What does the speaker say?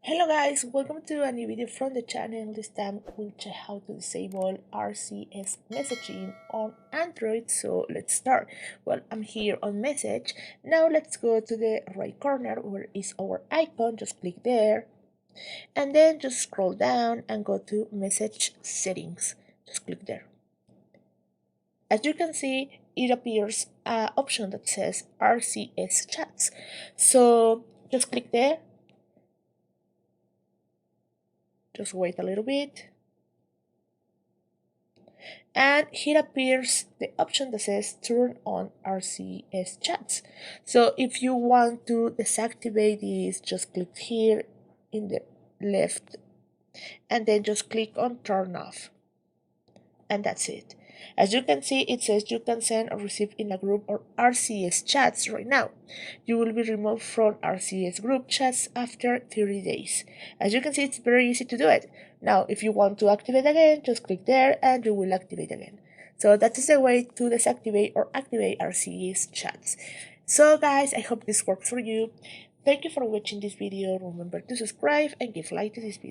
Hello guys, welcome to a new video from the channel. This time we'll check how to disable RCS messaging on Android. So let's start. Well, I'm here on message. Now let's go to the right corner where is our icon. Just click there and then just scroll down and go to message settings. Just click there. As you can see, it appears an option that says RCS chats. So just click there. Just wait a little bit. And here appears the option that says turn on RCS chats. So if you want to deactivate this, just click here in the left and then just click on turn off. And that's it. As you can see, it says you can send or receive in a group or RCS chats right now. You will be removed from RCS group chats after 30 days. As you can see, it's very easy to do it. Now, if you want to activate again, just click there and you will activate again. So that is the way to deactivate or activate RCS chats. So guys, I hope this works for you. Thank you for watching this video. Remember to subscribe and give like to this video.